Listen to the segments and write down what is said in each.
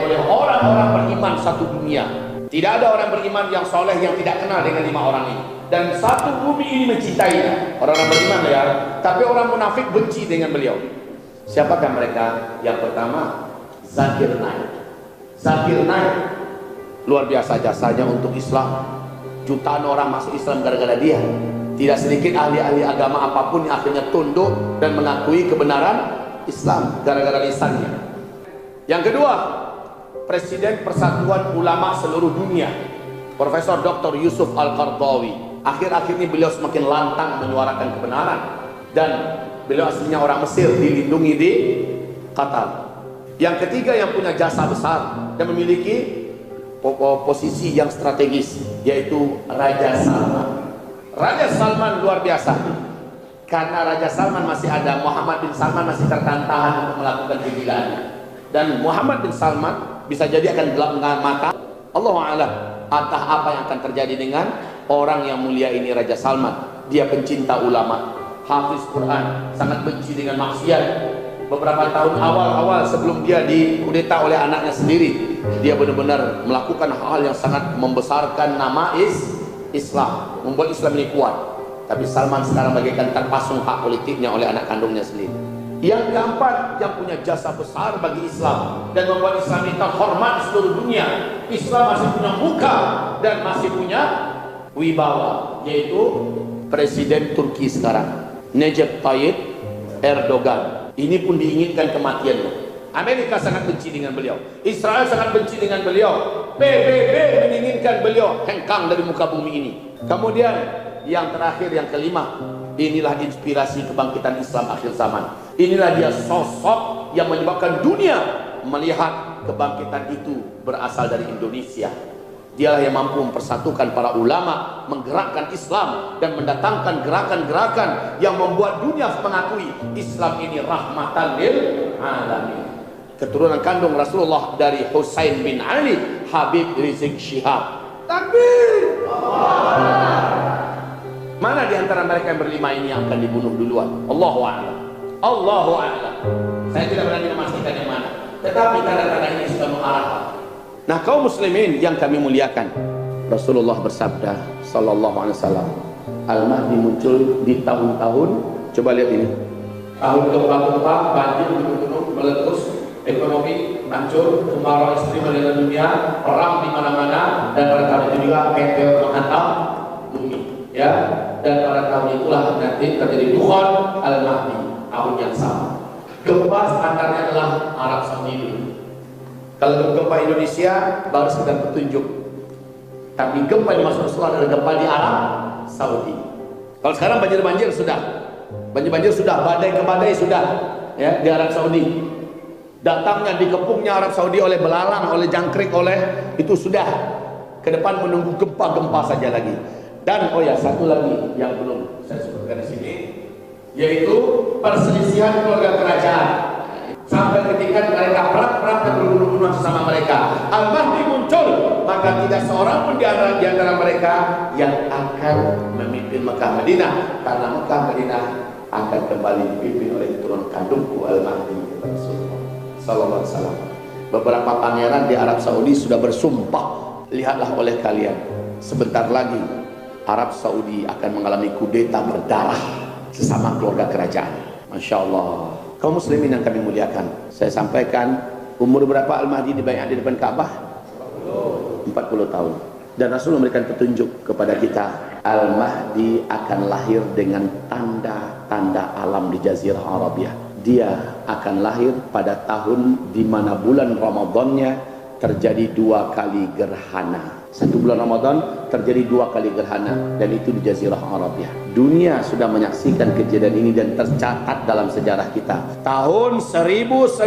oleh orang-orang beriman satu dunia. Tidak ada orang beriman yang soleh yang tidak kenal dengan 5 orang ini. Dan satu bumi ini mencintainya. Orang-orang beriman ya, tapi orang munafik benci dengan beliau. Siapakah mereka? Yang pertama, Zakir Naik. Zakir Naik luar biasa jasanya untuk Islam. Jutaan orang masuk Islam gara-gara dia. Tidak sedikit ahli-ahli agama apapun yang akhirnya tunduk dan mengakui kebenaran Islam gara-gara lisannya. Yang kedua, Presiden Persatuan Ulama Seluruh Dunia, Profesor Dr. Yusuf Al-Qaradawi. Akhir-akhir ini beliau semakin lantang menyuarakan kebenaran, dan beliau aslinya orang Mesir, dilindungi di Qatar. Yang ketiga yang punya jasa besar dan memiliki posisi yang strategis, yaitu Raja Salman. Raja Salman luar biasa. Karena Raja Salman masih ada, Muhammad bin Salman masih tertahan untuk melakukan kegilaannya. Dan Muhammad bin Salman bisa jadi akan gelap mata. Allahu a'lam atas apa yang akan terjadi dengan orang yang mulia ini, Raja Salman. Dia pencinta ulama, hafiz Quran, sangat benci dengan maksiat. Beberapa tahun awal sebelum dia dikudeta oleh anaknya sendiri, dia benar-benar melakukan hal yang sangat membesarkan nama Islam, membuat Islam ini kuat. Tapi Salman sekarang bagaikan terpasung hak politiknya oleh anak kandungnya sendiri. Yang keempat, yang punya jasa besar bagi Islam dan membuat Islam ini terhormat di seluruh dunia. Islam masih punya muka dan masih punya wibawa, yaitu Presiden Turki sekarang, Recep Tayyip Erdogan. Ini pun diinginkan kematiannya. Amerika sangat benci dengan beliau, Israel sangat benci dengan beliau, PBB menginginkan beliau hengkang dari muka bumi ini. Kemudian yang terakhir, yang kelima, inilah inspirasi kebangkitan Islam akhir zaman. Inilah dia sosok yang menyebabkan dunia melihat kebangkitan itu berasal dari Indonesia. Dialah yang mampu mempersatukan para ulama, menggerakkan Islam dan mendatangkan gerakan-gerakan yang membuat dunia mengakui Islam ini rahmatan lil alamin. Keturunan kandung Rasulullah dari Husain bin Ali, Habib Rizik Syihab. Takbir! Mana di antara mereka yang berlima ini yang akan dibunuh duluan? Allahu a'lam. Allahu a'lam. Saya tidak berani memastikan yang mana, tetapi tanda-tanda ini sudah mengarah. Nah, kaum muslimin yang kami muliakan, Rasulullah bersabda sallallahu alaihi wasallam, Al-Mahdi muncul di tahun-tahun, coba lihat ini, tahun gempa-gempa, banjir, gunung-gunung meletus, ekonomi hancur, kemarau ekstrim melanda dunia, perang di mana-mana, dan pada tahun itu juga meteor menghantam bumi, ya. Dan pada tahun itulah nanti terjadi Dukhan Al-Mahdi, tahun yang sama. Gempa standarnya adalah Arab Saudi dulu. Kalau gempa Indonesia baru sekedar petunjuk, tapi gempa yang masuk Rasulullah adalah gempa di Arab Saudi. Kalau sekarang banjir-banjir sudah, badai ke badai sudah, ya, di Arab Saudi. Datangnya, dikepungnya Arab Saudi oleh belalang, oleh jangkrik, oleh itu sudah. Ke depan menunggu gempa-gempa saja lagi. Dan oh ya, satu lagi yang belum saya sebutkan di sini, yaitu perselisihan keluarga kerajaan. Sampai ketika mereka perang dan berbunuh-bunuhan sesama mereka, Al-Mahdi muncul, maka tidak seorang pun di antara mereka yang akan memimpin Mekah Madinah, karena Mekah Madinah akan kembali dipimpin oleh keturunan kandungku Al-Mahdi Rasulullah sallallahu alaihi wasallam. Beberapa pangeran di Arab Saudi sudah bersumpah, lihatlah oleh kalian, sebentar lagi Arab Saudi akan mengalami kudeta berdarah sesama keluarga kerajaan. Masya Allah. Kaum muslimin yang kami muliakan, saya sampaikan, umur berapa Al-Mahdi dibayar di depan Ka'bah? 40 tahun. Dan Rasul memberikan petunjuk kepada kita, Al-Mahdi akan lahir dengan tanda-tanda alam di Jazirah Arabia. Dia akan lahir pada tahun di mana bulan Ramadannya terjadi 2 kali gerhana. Satu bulan Ramadan terjadi 2 kali gerhana, dan itu di Jazirah Arabia. Dunia sudah menyaksikan kejadian ini dan tercatat dalam sejarah kita. Tahun 1981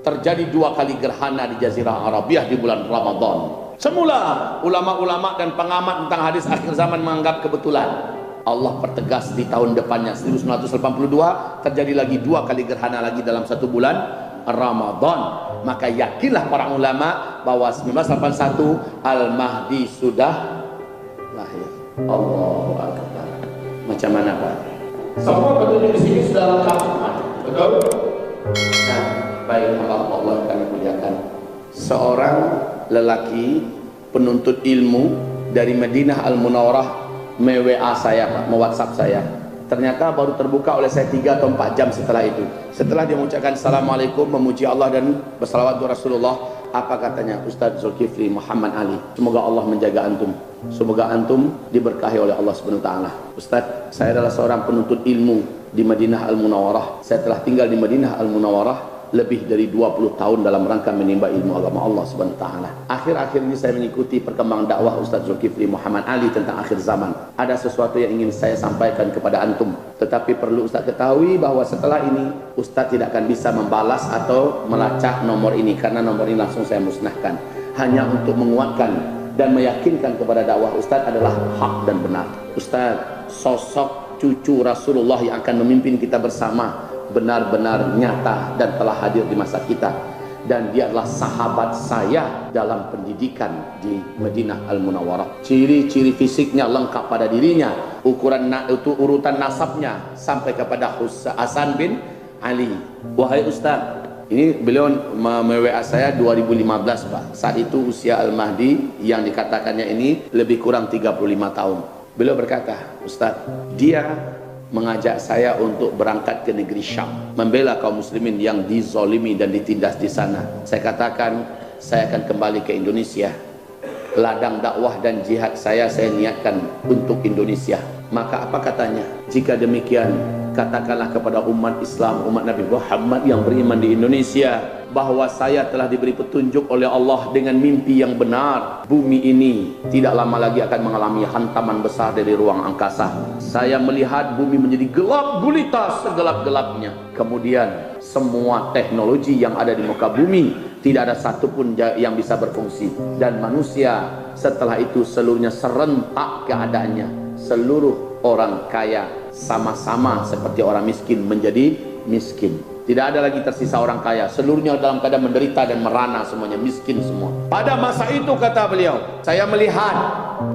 terjadi 2 kali gerhana di Jazirah Arabia di bulan Ramadan. Semula ulama-ulama dan pengamat tentang hadis akhir zaman menganggap kebetulan. Allah pertegas di tahun depannya 1982 terjadi lagi 2 kali gerhana lagi dalam 1 bulan Ramadan. Maka yakinlah para ulama bahwa 1981 Al-Mahdi sudah lahir. Allahu Akbar. Macam mana Pak? Semua petunjuk di sini sudah lengkap, betul? Nah, baik hamba Allah kami muliakan. Seorang lelaki penuntut ilmu dari Madinah Al-Munawwarah me-WA saya Pak, me-WhatsApp saya. Ternyata baru terbuka oleh saya 3 atau 4 jam setelah itu. Setelah dia mengucapkan Assalamualaikum, memuji Allah dan bersalawat kepada Rasulullah, apa katanya? Ustaz Zulkifli Muhammad Ali, semoga Allah menjaga antum, semoga antum diberkahi oleh Allah SWT. Ustaz, saya adalah seorang penuntut ilmu di Madinah Al-Munawwarah. Saya telah tinggal di Madinah Al-Munawwarah lebih dari 20 tahun dalam rangka menimba ilmu agama Allah Subhanahu wa taala. Akhir-akhir ini saya mengikuti perkembangan dakwah Ustaz Zulkifli Muhammad Ali tentang akhir zaman. Ada sesuatu yang ingin saya sampaikan kepada antum, tetapi perlu Ustaz ketahui bahwa setelah ini Ustaz tidak akan bisa membalas atau melacak nomor ini, karena nomor ini langsung saya musnahkan, hanya untuk menguatkan dan meyakinkan kepada dakwah Ustaz adalah hak dan benar. Ustaz, sosok cucu Rasulullah yang akan memimpin kita bersama benar-benar nyata dan telah hadir di masa kita, dan dia adalah sahabat saya dalam pendidikan di Madinah Al-Munawwarah. Ciri-ciri fisiknya lengkap pada dirinya, urutan nasabnya sampai kepada Hasan bin Ali. Wahai Ustaz, ini beliau me-WA saya 2015 Pak. Saat itu usia Al-Mahdi yang dikatakannya ini lebih kurang 35 tahun. Beliau berkata, Ustaz, dia mengajak saya untuk berangkat ke negeri Syam, membela kaum muslimin yang dizolimi dan ditindas di sana. Saya katakan, saya akan kembali ke Indonesia. Ladang dakwah dan jihad saya niatkan untuk Indonesia. Maka apa katanya? Jika demikian, katakanlah kepada umat Islam, umat Nabi Muhammad yang beriman di Indonesia, bahwa saya telah diberi petunjuk oleh Allah dengan mimpi yang benar. Bumi ini tidak lama lagi akan mengalami hantaman besar dari ruang angkasa. Saya melihat bumi menjadi gelap gulita segelap-gelapnya. Kemudian semua teknologi yang ada di muka bumi tidak ada satupun yang bisa berfungsi, dan manusia setelah itu seluruhnya serentak keadaannya. Seluruh orang kaya sama-sama seperti orang miskin menjadi miskin. Tidak ada lagi tersisa orang kaya, seluruhnya dalam keadaan menderita dan merana, semuanya miskin semua. Pada masa itu kata beliau, saya melihat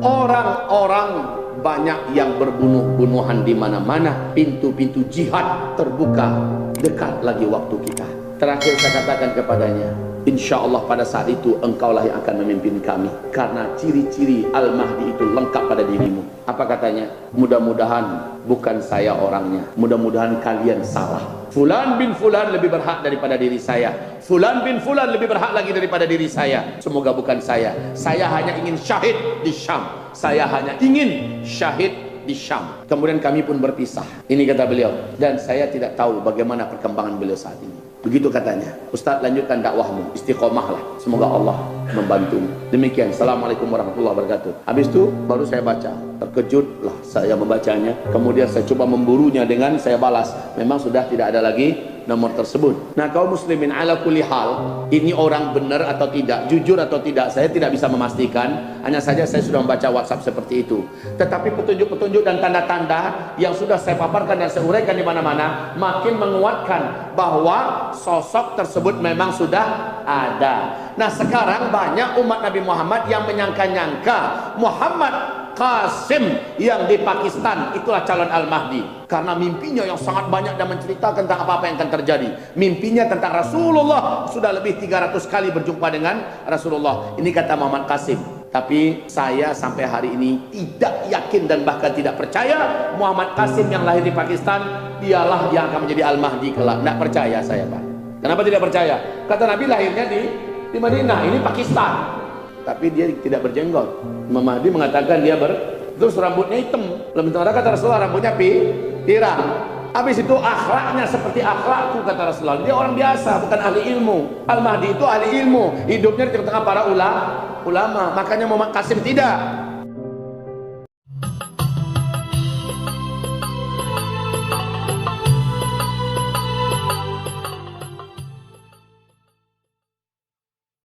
orang-orang banyak yang berbunuh-bunuhan di mana-mana, pintu-pintu jihad terbuka, dekat lagi waktu kita. Terakhir saya katakan kepadanya, insya Allah pada saat itu engkaulah yang akan memimpin kami, karena ciri-ciri Al-Mahdi itu lengkap pada dirimu. Apa katanya? Mudah-mudahan bukan saya orangnya, mudah-mudahan kalian salah. Fulan bin Fulan lebih berhak daripada diri saya, Fulan bin Fulan lebih berhak lagi daripada diri saya. Semoga bukan saya. Saya hanya ingin syahid di Syam, saya hanya ingin syahid di Syam. Kemudian kami pun berpisah. Ini kata beliau, dan saya tidak tahu bagaimana perkembangan beliau saat ini. Begitu katanya. Ustaz, lanjutkan dakwahmu, istiqomahlah, semoga Allah membantumu. Demikian. Assalamualaikum warahmatullahi wabarakatuh. Habis itu baru saya baca. Terkejutlah saya membacanya. Kemudian saya coba memburunya dengan saya balas. Memang sudah tidak ada lagi nomor tersebut. Nah, kaum muslimin ala kulli hal, ini orang benar atau tidak, jujur atau tidak, saya tidak bisa memastikan. Hanya saja saya sudah membaca WhatsApp seperti itu. Tetapi petunjuk-petunjuk dan tanda-tanda yang sudah saya paparkan dan saya uraikan di mana-mana makin menguatkan bahwa sosok tersebut memang sudah ada. Nah, sekarang banyak umat Nabi Muhammad yang menyangka-nyangka Muhammad Qasim yang di Pakistan itulah calon Al-Mahdi, karena mimpinya yang sangat banyak dan menceritakan tentang apa-apa yang akan terjadi. Mimpinya tentang Rasulullah, sudah lebih 300 kali berjumpa dengan Rasulullah. Ini kata Muhammad Qasim. Tapi saya sampai hari ini tidak yakin dan bahkan tidak percaya Muhammad Qasim yang lahir di Pakistan dialah yang akan menjadi Al-Mahdi kelak. Tidak percaya saya, Pak. Kenapa tidak percaya? Kata Nabi lahirnya di Madinah, ini Pakistan. Tapi dia tidak berjenggot. Imam Mahdi mengatakan dia terus rambutnya hitam. Sementara kata Rasulullah rambutnya pirang. Habis itu akhlaknya seperti akhlakku kata Rasulullah. Dia orang biasa, bukan ahli ilmu. Al-Mahdi itu ahli ilmu. Hidupnya di tengah para ulama. Makanya Muhammad Qasim tidak.